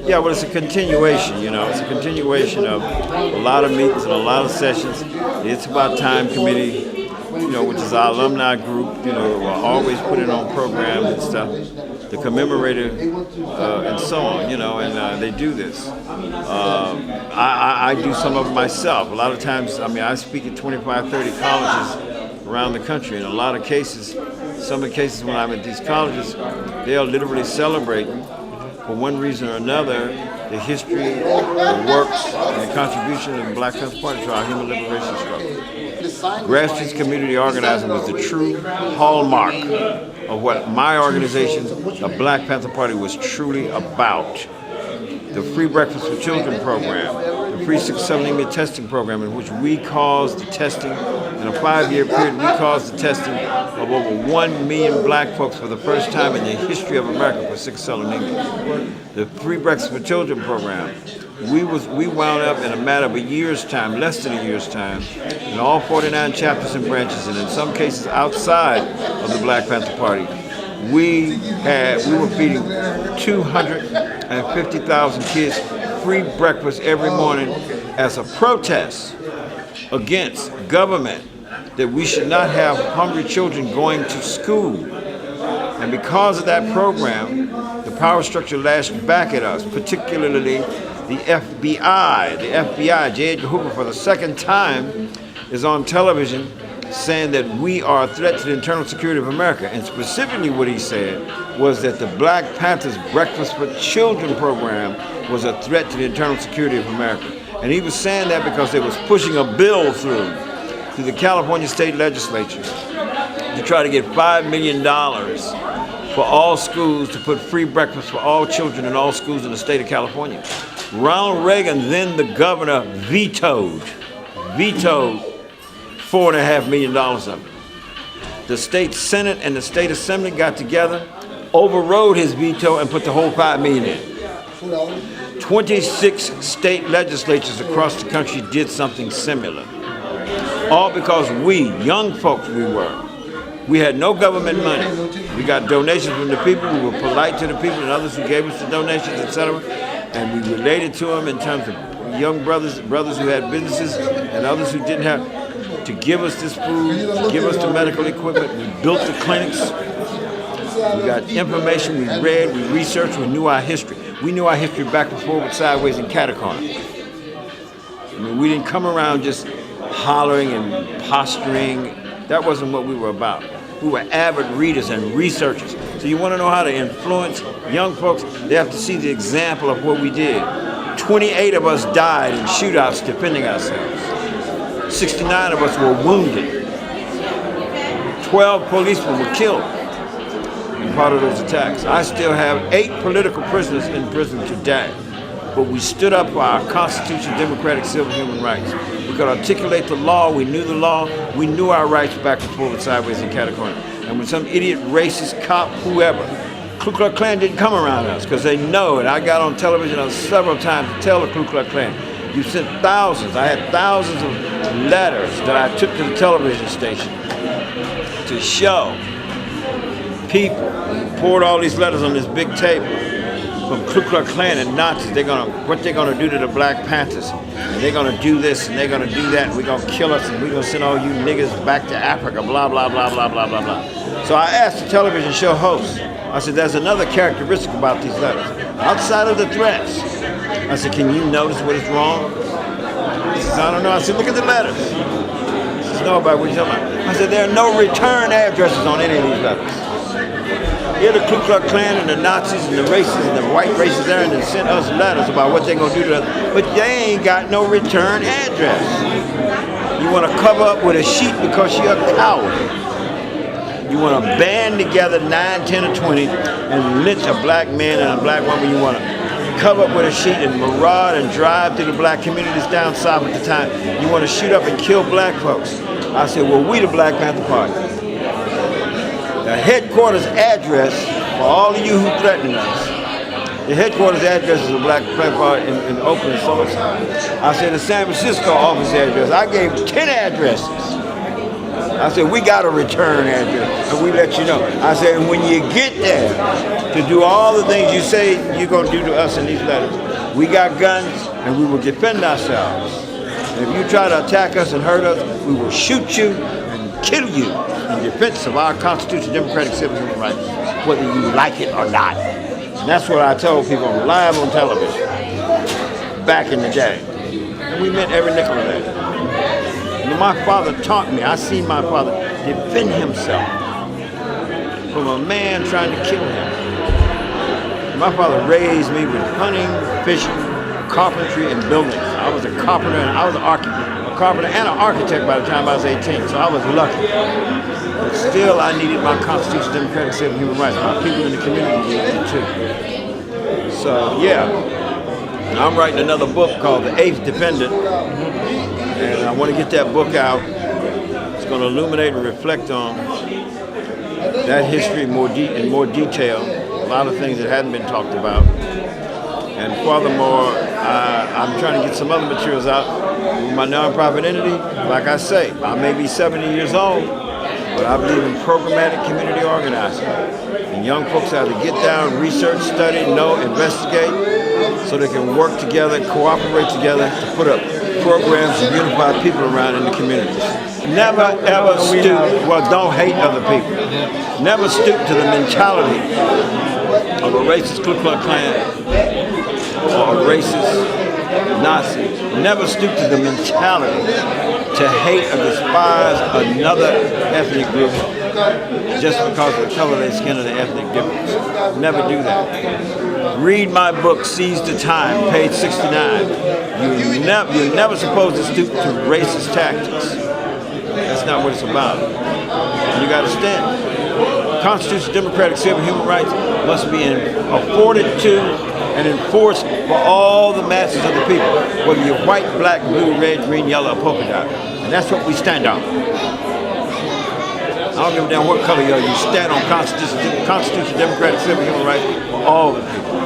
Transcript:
Yeah, well, it's a continuation, you know. It's a continuation of a lot of meetings and a lot of sessions. It's About Time Committee, you know, which is our alumni group, you know, are always putting on programs and stuff, the commemorator and so on, you know, and they do this. I do some of it myself. A lot of times, I mean, I speak at 25, 30 colleges around the country. In a lot of cases, some of the cases when I'm at these colleges, they are literally celebrating, for one reason or another, the history, the works, and the contribution of the Black Panther Party to our human liberation struggle. Grassroots community organizing was the true hallmark of what my organization, the Black Panther Party, was truly about. The Free Breakfast for Children program, the Free Sickle Cell Anemia testing program, in which we caused the testing, in a 5-year period, we caused the testing of over 1 million black folks for the first time in the history of America for sickle cell anemia. The Free Breakfast for Children program, we wound up in a matter of a year's time, less than a year's time, in all 49 chapters and branches, and in some cases outside of the Black Panther Party. We were feeding 250,000 kids free breakfast every morning as a protest against government that we should not have hungry children going to school. And because of that program, the power structure lashed back at us, particularly the FBI. The FBI, J. Edgar Hoover, for the second time, is on television saying that we are a threat to the internal security of America. And specifically what he said was that the Black Panthers Breakfast for Children program was a threat to the internal security of America. And he was saying that because they was pushing a bill through the California state legislature to try to get $5 million for all schools to put free breakfast for all children in all schools in the state of California. Ronald Reagan, then the governor, vetoed $4.5 million of it. The state Senate and the state Assembly got together, overrode his veto, and put the whole $5 million in. 26 state legislatures across the country did something similar. All because we, young folks we had no government money. We got donations from the people, we were polite to the people and others who gave us the donations, etc. And we related to them in terms of young brothers who had businesses and others who didn't have, to give us this food, to give us the medical equipment. We built the clinics. We got information, we read, we researched, we knew our history. We knew our history backward, forward, sideways, and catacomb. I mean, we didn't come around just hollering and posturing. That wasn't what we were about. We were avid readers and researchers. So you want to know how to influence young folks? They have to see the example of what we did. 28 of us died in shootouts defending ourselves. 69 of us were wounded. 12 policemen were killed in part of those attacks. I still have 8 political prisoners in prison today. But we stood up for our Constitution, democratic, civil, human rights. We could articulate the law, we knew the law, we knew our rights backward, forward, sideways, and catacomb. And when some idiot, racist, cop, whoever, Ku Klux Klan didn't come around us because they know it. I got on television several times to tell the Ku Klux Klan, you sent thousands, I had thousands of letters that I took to the television station to show people, poured all these letters on this big table from Ku Klux Klan and Nazis. What they're gonna do to the Black Panthers. And they're gonna do this and they're gonna do that, and we're gonna kill us and we're gonna send all you niggas back to Africa, blah, blah, blah, blah, blah, blah, blah. So I asked the television show host, I said, there's another characteristic about these letters. Outside of the threats, I said, can you notice what is wrong? He says, I don't know. I said, look at the letters. He says, no, about what you're talking about. I said, there are no return addresses on any of these letters. Here the Ku Klux Klan and the Nazis and the racists and the white racists there and they sent us letters about what they're going to do to us, but they ain't got no return address. You want to cover up with a sheet because you're a coward. You want to band together 9, 10, or 20 and lynch a black man and a black woman. You want to cover up with a sheet and maraud and drive through the black communities down south at the time. You want to shoot up and kill black folks. I said, well, we the Black Panther Party. The headquarters address for all of you who threaten us, the headquarters address is the Black Panther Party in Oakland, Somerset. I said the San Francisco office address, I gave 10 addresses. I said, we got a return address, and we let you know. I said, when you get there, to do all the things you say you're going to do to us in these letters. We got guns, and we will defend ourselves. And if you try to attack us and hurt us, we will shoot you and kill you in defense of our Constitution, democratic, civil, human rights, whether you like it or not. And that's what I told people live on television back in the day. And we meant every nickel of that. And my father taught me, I seen my father defend himself from a man trying to kill him. My father raised me with hunting, fishing, carpentry, and building. I was a carpenter, and I was a carpenter and an architect by the time I was 18, so I was lucky. But still, I needed my Constitution, democratic, civil, human rights. My people in the community needed it too. So, yeah, I'm writing another book called The Eighth Defendant, and I want to get that book out. It's going to illuminate and reflect on that history in more detail, a lot of things that hadn't been talked about. And furthermore, I'm trying to get some other materials out with my nonprofit entity. Like I say, I may be 70 years old, but I believe in programmatic community organizing. And young folks have to get down, research, study, know, investigate, so they can work together, cooperate together to put up programs to unify people around in the communities. Never ever stoop, well, don't hate other people. Never stoop to the mentality of a racist Ku Klux Klan or a racist Nazi. Never stoop to the mentality to hate or despise another ethnic group just because of the color of their skin or the ethnic difference. Never do that. Read my book, Seize the Time, page 69. You're never supposed to stoop to racist tactics. That's not what it's about. You got to stand. Constitution, democratic, civil, human rights must be afforded to and enforced for all the masses of the people, whether you're white, black, blue, red, green, yellow, or polka dot. And that's what we stand on. I don't give a damn what color you are. You stand on Constitution, democratic, civil, human rights for all the people.